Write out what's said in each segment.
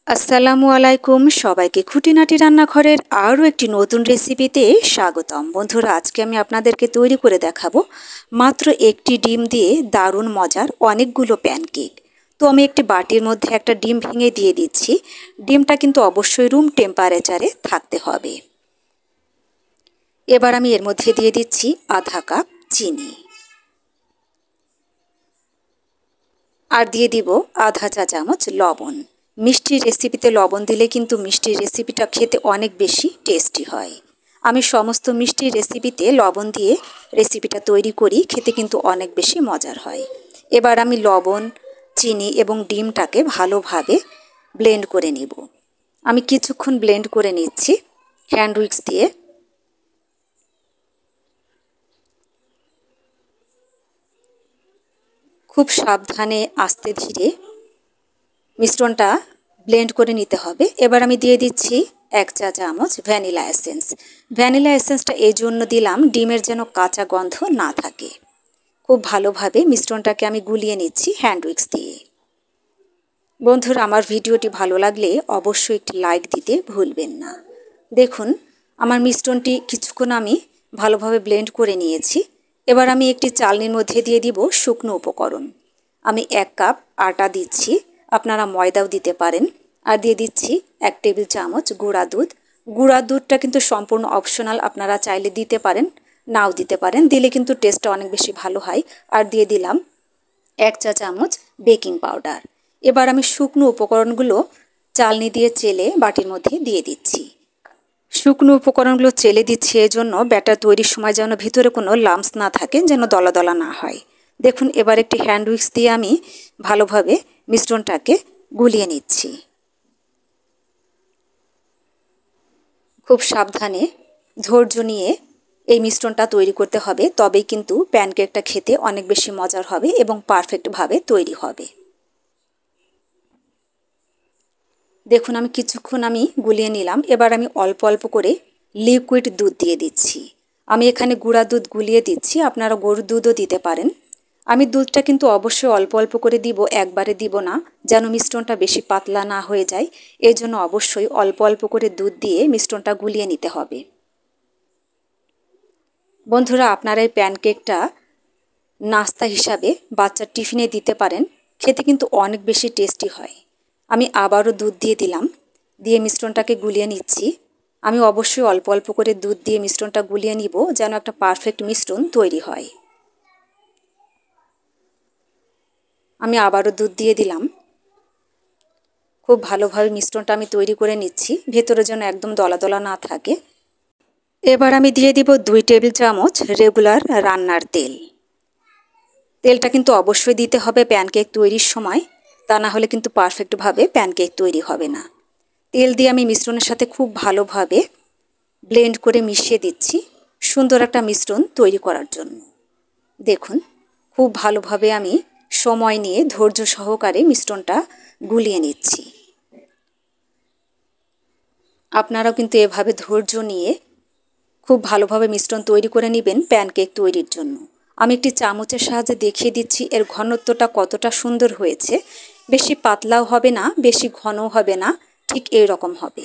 আসসালামু আলাইকুম সবাইকে খুঁটিনাটি রান্নাঘরের আরও একটি নতুন রেসিপিতে স্বাগতম। বন্ধুরা, আজকে আমি আপনাদেরকে তৈরি করে দেখাবো মাত্র একটি ডিম দিয়ে দারুণ মজার অনেকগুলো প্যানকেক। তো আমি একটি বাটির মধ্যে একটা ডিম ভেঙে দিয়ে দিচ্ছি। ডিমটা কিন্তু অবশ্যই রুম টেম্পারেচারে থাকতে হবে। এবার আমি এর মধ্যে দিয়ে দিচ্ছি আধা কাপ চিনি আর দিয়ে দিব আধা চা চামচ লবণ। মিষ্টির রেসিপিতে লবণ দিলে কিন্তু মিষ্টির রেসিপিটা খেতে অনেক বেশি টেস্টি হয়। আমি সমস্ত মিষ্টির রেসিপিতে লবণ দিয়ে রেসিপিটা তৈরি করি, খেতে কিন্তু অনেক বেশি মজার হয়। এবার আমি লবণ, চিনি এবং ডিমটাকে ভালোভাবে ব্লেন্ড করে নিব। আমি কিছুক্ষণ ব্লেন্ড করে নিচ্ছি হ্যান্ড উইক্স দিয়ে। খুব সাবধানে আস্তে ধীরে মিশ্রণটা ব্লেন্ড করে নিতে হবে। এবার আমি দিয়ে দিচ্ছি 1 চা চামচ ভ্যানিলা এসেন্স। ভ্যানিলা এসেন্সটা এই জন্য দিলাম ডিমের যেন কাঁচা গন্ধ না থাকে। খুব ভালোভাবে মিশ্রণটাকে আমি গুলিয়ে নিচ্ছি হ্যান্ড উইক্স দিয়ে। বন্ধুরা, আমার ভিডিওটি ভালো লাগলে অবশ্যই একটি লাইক দিতে ভুলবেন না। দেখুন, আমার মিশ্রণটি কিছুক্ষণ আমি ভালোভাবে ব্লেন্ড করে নিয়েছি। এবার আমি একটি চালনির মধ্যে দিয়ে দিব শুকনো উপকরণ। আমি 1 কাপ আটা দিচ্ছি, আপনারা ময়দাও দিতে পারেন। আর দিয়ে দিচ্ছি 1 টেবিল চামচ গুঁড়া দুধ। গুঁড়া দুধটা কিন্তু সম্পূর্ণ অপশনাল, আপনারা চাইলে দিতে পারেন, নাও দিতে পারেন। দিলে কিন্তু টেস্টটা অনেক বেশি ভালো হয়। আর দিয়ে দিলাম 1 চা চামচ বেকিং পাউডার। এবার আমি শুকনো উপকরণগুলো চালনি দিয়ে চেলে বাটির মধ্যে দিয়ে দিচ্ছি। শুকনো উপকরণগুলো চেলে দিচ্ছি এজন্য ব্যাটার তৈরির সময় যেন ভিতরে কোনো লাম্পস না থাকে, যেন দলা দলা না হয়। দেখুন, এবার একটি হ্যান্ড উইক্স দিয়ে আমি ভালোভাবে মিশ্রণটাকে গুলিয়ে নিচ্ছি। খুব সাবধানে ধৈর্য নিয়ে এই মিশ্রণটা তৈরি করতে হবে, তবেই কিন্তু প্যানকেকটা খেতে অনেক বেশি মজার হবে এবং পারফেক্টভাবে তৈরি হবে। দেখুন, আমি কিছুক্ষণ গুলিয়ে নিলাম। এবার আমি অল্প অল্প করে লিকুইড দুধ দিয়ে দিচ্ছি। আমি এখানে গুঁড়া দুধ গুলিয়ে দিচ্ছি, আপনারা গরুর দুধও দিতে পারেন। আমি দুধটা কিন্তু অবশ্যই অল্প অল্প করে দিব, একবারে দিব না, যেন মিশ্রণটা বেশি পাতলা না হয়ে যায়। এই জন্য অবশ্যই অল্প অল্প করে দুধ দিয়ে মিশ্রণটা গুলিয়ে নিতে হবে। বন্ধুরা, আপনারা এই প্যানকেকটা নাস্তা হিসাবে বাচ্চার টিফিনে দিতে পারেন, খেতে কিন্তু অনেক বেশি টেস্টি হয়। আমি আবারও দুধ দিয়ে দিলাম, দিয়ে মিশ্রণটাকে গুলিয়ে নিচ্ছি। আমি অবশ্যই অল্প অল্প করে দুধ দিয়ে মিশ্রণটা গুলিয়ে নিব, যেন একটা পারফেক্ট মিশ্রণ তৈরি হয়। আমি আবারও দুধ দিয়ে দিলাম। খুব ভালোভাবে মিশ্রণটা আমি তৈরি করে নিচ্ছি, ভেতরে যেন একদম দলা দলা না থাকে। এবার আমি দিয়ে দিব 2 টেবিল চামচ রেগুলার রান্নার তেল। তেলটা কিন্তু অবশ্যই দিতে হবে প্যানকেক তৈরির সময়, তা না হলে কিন্তু পারফেক্টভাবে প্যানকেক তৈরি হবে না। তেল দিয়ে আমি মিশ্রণের সাথে খুব ভালোভাবে ব্লেন্ড করে মিশিয়ে দিচ্ছি সুন্দর একটা মিশ্রণ তৈরি করার জন্য। দেখুন, খুব ভালোভাবে আমি সময় নিয়ে ধৈর্য সহকারে মিশ্রণটা গুলিয়ে নিচ্ছি। আপনারাও কিন্তু এভাবে ধৈর্য নিয়ে খুব ভালোভাবে মিশ্রণ তৈরি করে নেবেন প্যানকেক তৈরির জন্য। আমি একটি চামচের সাহায্যে দেখিয়ে দিচ্ছি এর ঘনত্বটা কতটা সুন্দর হয়েছে। বেশি পাতলাও হবে না, বেশি ঘনও হবে না, ঠিক এই রকম হবে।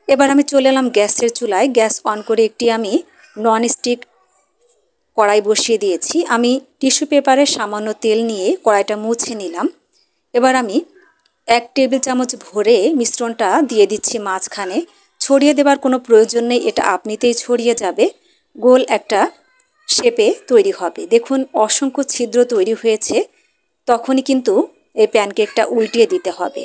এবার আমি চলে এলাম গ্যাসের চুলায়। গ্যাস অন করে একটি আমি ননস্টিক কড়াই বসিয়ে দিয়েছি। আমি টিস্যু পেপারে সামান্য তেল নিয়ে কড়াইটা মুছে নিলাম। এবার আমি 1 টেবিল চামচ ভরে মিশ্রণটা দিয়ে দিচ্ছি মাঝখানে। ছড়িয়ে দেবার কোনো প্রয়োজন নেই, এটা আপনিতেই ছড়িয়ে যাবে, গোল একটা শেপে তৈরি হবে। দেখুন, অসংখ্য ছিদ্র তৈরি হয়েছে, তখনই কিন্তু এই প্যানকেকটা উল্টিয়ে দিতে হবে।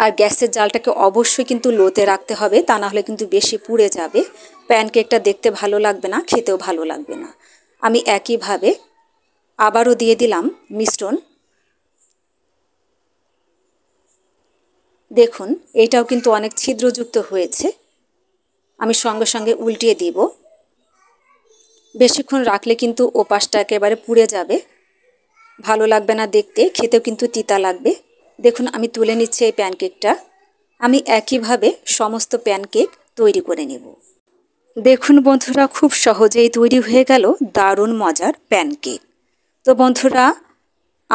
আর গ্যাসের জালটাকে অবশ্যই কিন্তু লোতে রাখতে হবে, তা না হলে কিন্তু বেশি পুড়ে যাবে। প্যানকেকটা দেখতে ভালো লাগবে না, খেতেও ভালো লাগবে না। আমি একইভাবে আবারও দিয়ে দিলাম মিশ্রণ। দেখুন, এটাও কিন্তু অনেক ছিদ্রযুক্ত হয়েছে। আমি সঙ্গে সঙ্গে উল্টিয়ে দিব। বেশিক্ষণ রাখলে কিন্তু ওপাশটা একেবারে পুড়ে যাবে, ভালো লাগবে না দেখতে, খেতেও কিন্তু তিতা লাগবে। দেখুন, আমি তুলে নিচ্ছি এই প্যানকেকটা। আমি একইভাবে সমস্ত প্যানকেক তৈরি করে নেব। দেখুন বন্ধুরা, খুব সহজেই তৈরি হয়ে গেল দারুণ মজার প্যানকেক। তো বন্ধুরা,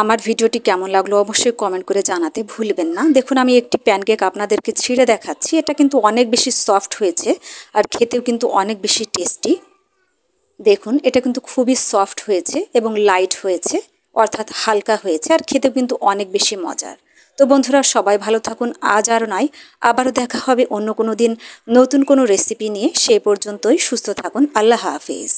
আমার ভিডিওটি কেমন লাগলো অবশ্যই কমেন্ট করে জানাতে ভুলবেন না। দেখুন আমি একটি প্যানকেক আপনাদেরকে ছিঁড়ে দেখাচ্ছি। এটা কিন্তু অনেক বেশি সফট হয়েছে আর খেতেও কিন্তু অনেক বেশি টেস্টি। দেখুন এটা কিন্তু খুবই সফট হয়েছে এবং লাইট হয়েছে, অর্থাৎ হালকা হয়েছে, আর খেতেও কিন্তু অনেক বেশি মজার। তো বন্ধুরা সবাই ভালো থাকুন, আজ আর নয়, আবারও দেখা হবে অন্য কোনো দিন নতুন কোনো রেসিপি নিয়ে। সেই পর্যন্তই সুস্থ থাকুন। আল্লাহ হাফেজ।